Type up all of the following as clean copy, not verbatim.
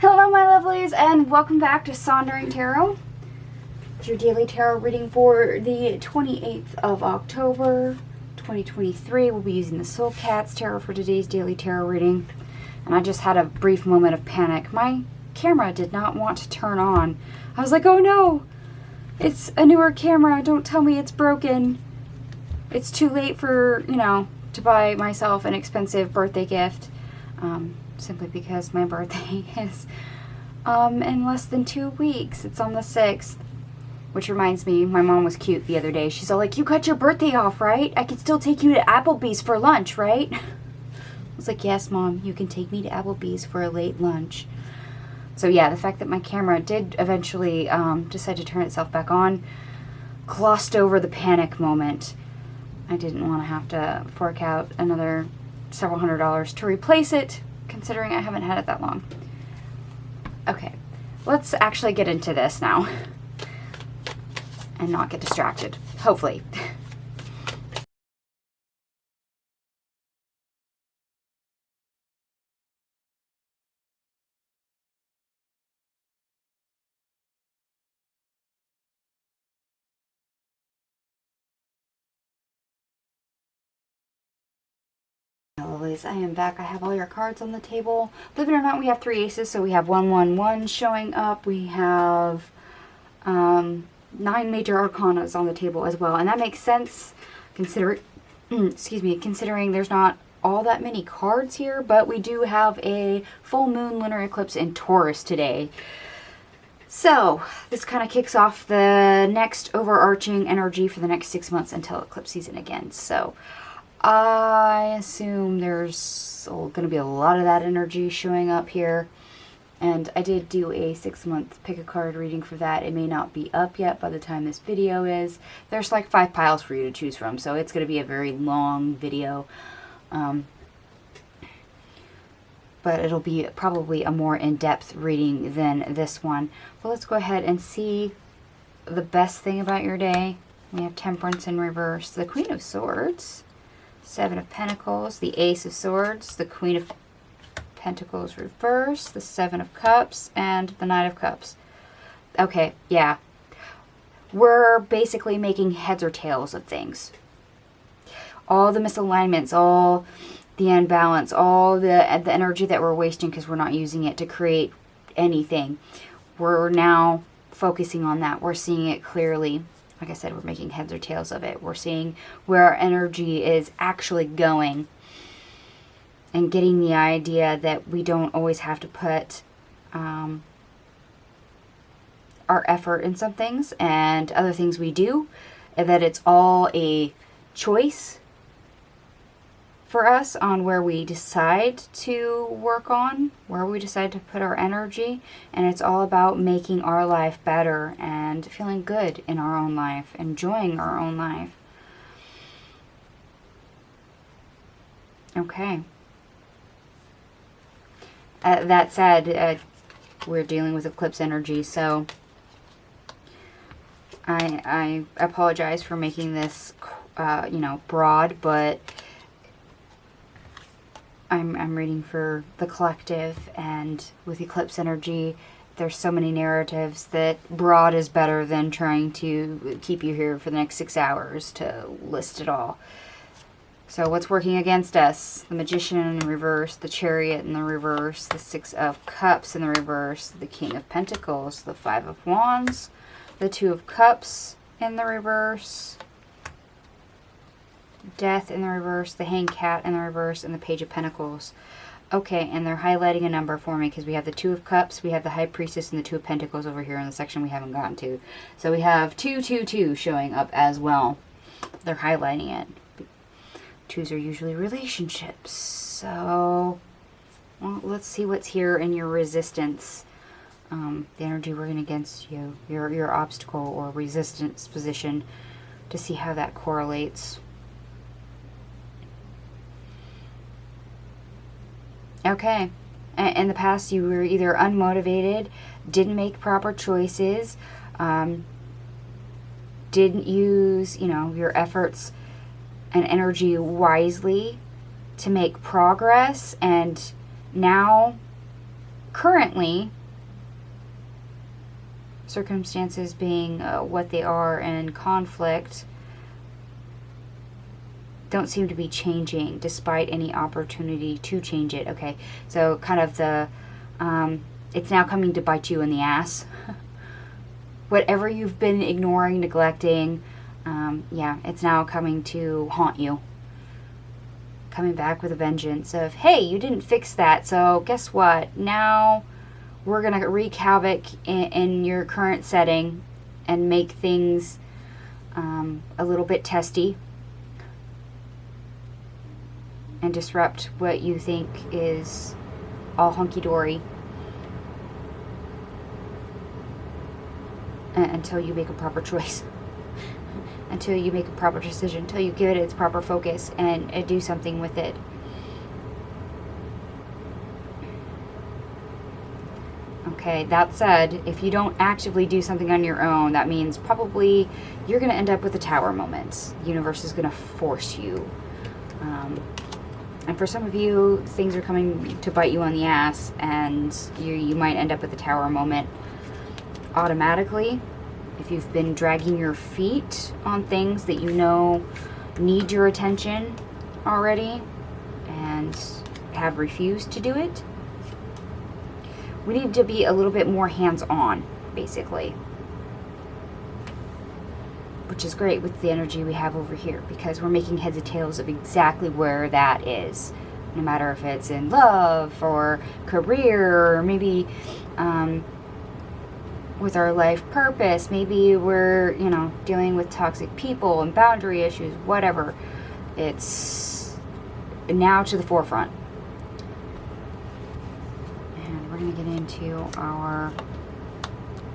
Hello my lovelies, and welcome back to Sondering Tarot. It's your daily tarot reading for the 28th of October 2023. We'll be using the Soul Cats Tarot for today's daily tarot reading. And I just had a brief moment of panic. My camera did not want to turn on. I was like, oh no, it's a newer camera. Don't tell me it's broken. It's too late for, to buy myself an expensive birthday gift. Simply because my birthday is in less than 2 weeks. It's on the 6th. Which reminds me, my mom was cute the other day. She's all like, you cut your birthday off, right? I can still take you to Applebee's for lunch, right? I was like, yes, Mom, you can take me to Applebee's for a late lunch. So yeah, the fact that my camera did eventually decide to turn itself back on glossed over the panic moment. I didn't want to have to fork out another several $100s to replace it, considering I haven't had it that long. Okay, let's actually get into this now and not get distracted, hopefully. I am back. I have all your cards on the table. Believe it or not, we have 3 aces, so we have 111 showing up. We have 9 major arcanas on the table as well, and that makes sense considering considering there's not all that many cards here, but we do have a full moon lunar eclipse in Taurus today. So this kind of kicks off the next overarching energy for the next 6 months until eclipse season again. So I assume there's going to be a lot of that energy showing up here. And I did do a 6-month pick a card reading for that. It may not be up yet by the time this video is. There's like 5 piles for you to choose from, so it's going to be a very long video. But it'll be probably a more in-depth reading than this one. Well, let's go ahead and see the best thing about your day. We have Temperance in reverse, the Queen of Swords, 7 of Pentacles, the Ace of Swords, the Queen of Pentacles reverse, the 7 of Cups, and the Knight of Cups. Okay, yeah. We're basically making heads or tails of things. All the misalignments, all the imbalance, all the energy that we're wasting because we're not using it to create anything. We're now focusing on that. We're seeing it clearly. Like I said, we're making heads or tails of it. We're seeing where our energy is actually going and getting the idea that we don't always have to put our effort in some things, and other things we do, and that it's all a choice for us on where we decide to work on, where we decide to put our energy, and it's all about making our life better and feeling good in our own life, enjoying our own life. Okay. That said, we're dealing with eclipse energy, so I apologize for making this, broad, but I'm reading for the collective, and with eclipse energy, there's so many narratives that broad is better than trying to keep you here for the next 6 hours to list it all. So what's working against us? The Magician in the reverse, the Chariot in the reverse, the 6 of Cups in the reverse, the King of Pentacles, the 5 of Wands, the 2 of Cups in the reverse, Death in the reverse, the Hanged Cat in the reverse, and the Page of Pentacles. Okay, and they're highlighting a number for me because we have the 2 of Cups, we have the High Priestess, and the 2 of Pentacles over here in the section we haven't gotten to. So we have 222 showing up as well. They're highlighting it. 2s are usually relationships. So well, let's see what's here in your resistance. The energy working against you, your obstacle or resistance position, to see how that correlates. Okay. In the past, you were either unmotivated, didn't make proper choices, didn't use, your efforts and energy wisely to make progress, and now currently, circumstances being what they are and conflict don't seem to be changing despite any opportunity to change it. Okay, so kind of the, it's now coming to bite you in the ass. Whatever you've been ignoring, neglecting, yeah, it's now coming to haunt you. Coming back with a vengeance of, hey, you didn't fix that, so guess what? Now we're going to wreak havoc in your current setting and make things a little bit testy and disrupt what you think is all hunky-dory until you make a proper choice. Until you make a proper decision, until you give it its proper focus and do something with it. Okay, that said, if you don't actively do something on your own, that means probably you're going to end up with a tower moment. The universe is going to force you. And for some of you, things are coming to bite you on the ass, and you might end up with a tower moment automatically. If you've been dragging your feet on things that you know need your attention already and have refused to do it, we need to be a little bit more hands-on, basically. Which is great with the energy we have over here, because we're making heads and tails of exactly where that is. No matter if it's in love or career, or maybe with our life purpose, maybe we're, dealing with toxic people and boundary issues, whatever. It's now to the forefront. And we're going to get into our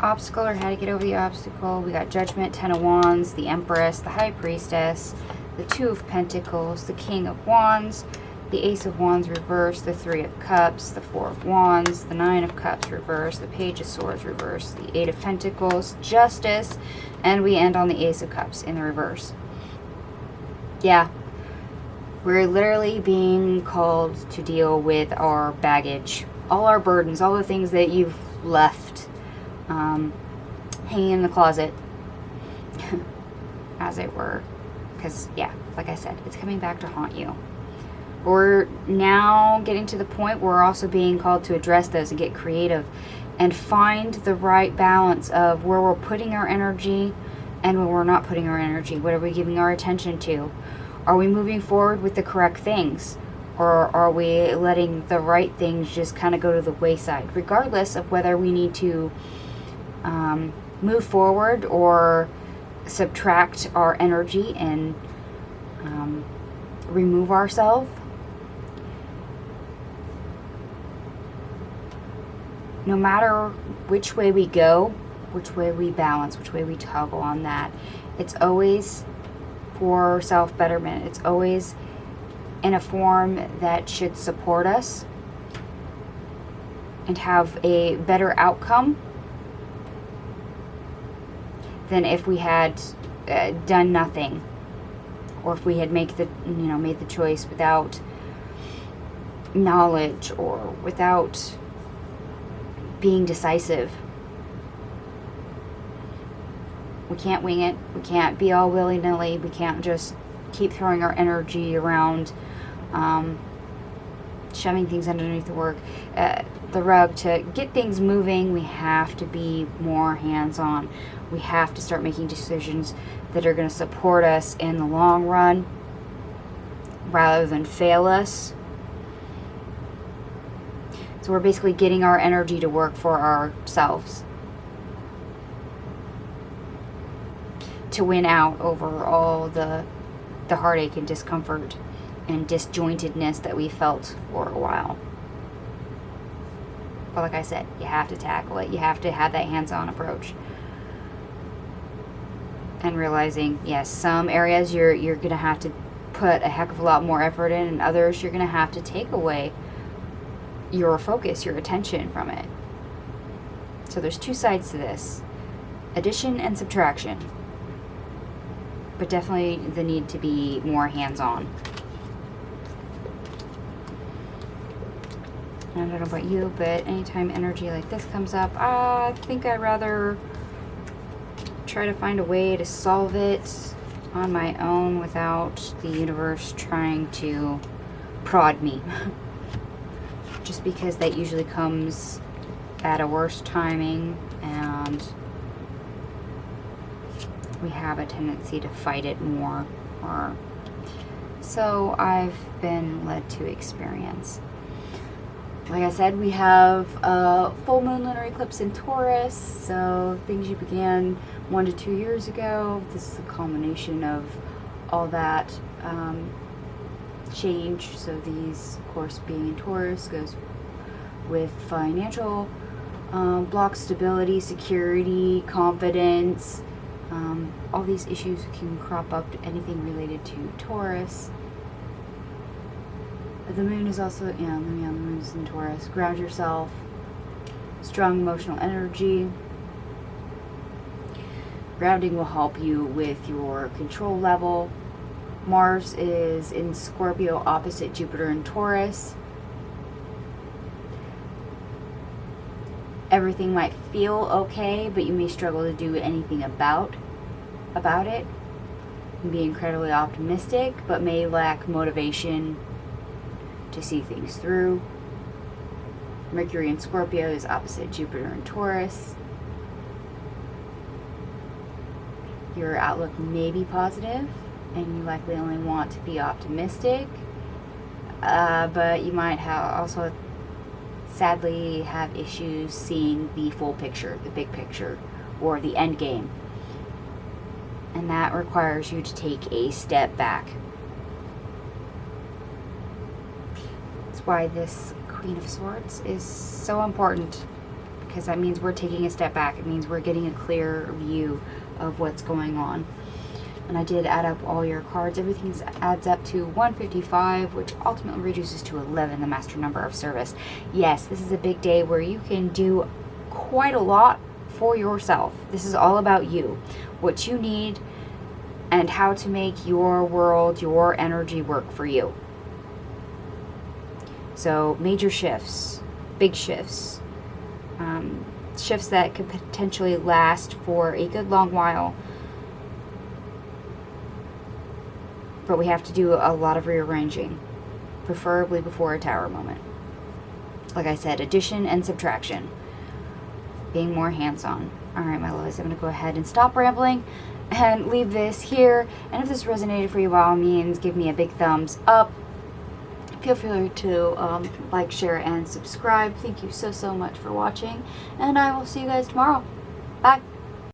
obstacle, or how to get over the obstacle. We got Judgment, Ten of Wands, the Empress, the High Priestess, the Two of Pentacles, the King of Wands, the Ace of Wands reversed, the Three of Cups, the Four of Wands, the Nine of Cups reversed, the Page of Swords reversed, the Eight of Pentacles, Justice, and we end on the Ace of Cups in the reverse. Yeah, we're literally being called to deal with our baggage, all our burdens, all the things that you've left hanging in the closet, as it were. Because, yeah, like I said, it's coming back to haunt you. We're now getting to the point where we're also being called to address those and get creative and find the right balance of where we're putting our energy and where we're not putting our energy. What are we giving our attention to? Are we moving forward with the correct things? Or are we letting the right things just kind of go to the wayside, regardless of whether we need to move forward or subtract our energy and remove ourselves? No matter which way we go, which way we balance, which way we toggle on that, it's always for self-betterment. It's always in a form that should support us and have a better outcome than if we had done nothing, or if we had made the choice without knowledge or without being decisive. We can't wing it. We can't be all willy-nilly. We can't just keep throwing our energy around, shoving things underneath the rug. To get things moving, we have to be more hands-on. We have to start making decisions that are going to support us in the long run rather than fail us. So we're basically getting our energy to work for ourselves, to win out over all the heartache and discomfort and disjointedness that we felt for a while. But like I said, you have to tackle it. You have to have that hands-on approach. And realizing, yes, some areas you're going to have to put a heck of a lot more effort in, and others you're going to have to take away your focus, your attention from it. So there's two sides to this: addition and subtraction. But definitely the need to be more hands-on. I don't know about you, but anytime energy like this comes up, I think I'd rather try to find a way to solve it on my own without the universe trying to prod me. Just because that usually comes at a worse timing, and we have a tendency to fight it more, or so I've been led to experience. Like I said, we have a full moon lunar eclipse in Taurus, so things you began 1 to 2 years ago. This is a culmination of all that change. So these, of course, being in Taurus goes with financial block stability, security, confidence. All these issues can crop up to anything related to Taurus. The moon is also, the moon is in Taurus. Ground yourself. Strong emotional energy. Grounding will help you with your control level. Mars is in Scorpio opposite Jupiter and Taurus. Everything might feel okay, but you may struggle to do anything about it. You can be incredibly optimistic, but may lack motivation to see things through. Mercury in Scorpio is opposite Jupiter and Taurus. Your outlook may be positive, and you likely only want to be optimistic, but you might also sadly have issues seeing the full picture, the big picture, or the end game. And that requires you to take a step back. That's why this Queen of Swords is so important, because that means we're taking a step back. It means we're getting a clear view of what's going on. And I did add up all your cards. Everything adds up to 155, which ultimately reduces to 11, the master number of service. Yes, this is a big day where you can do quite a lot for yourself. This is all about you, what you need, and how to make your world, your energy work for you. So major shifts, big shifts, shifts that could potentially last for a good long while. But we have to do a lot of rearranging, preferably before a tower moment. Like I said, addition and subtraction, being more hands-on. All right, my loves, I'm going to go ahead and stop rambling and leave this here. And if this resonated for you, by all means, give me a big thumbs up. Feel free to like, share, and subscribe. Thank you so much for watching, and I will see you guys tomorrow. Bye.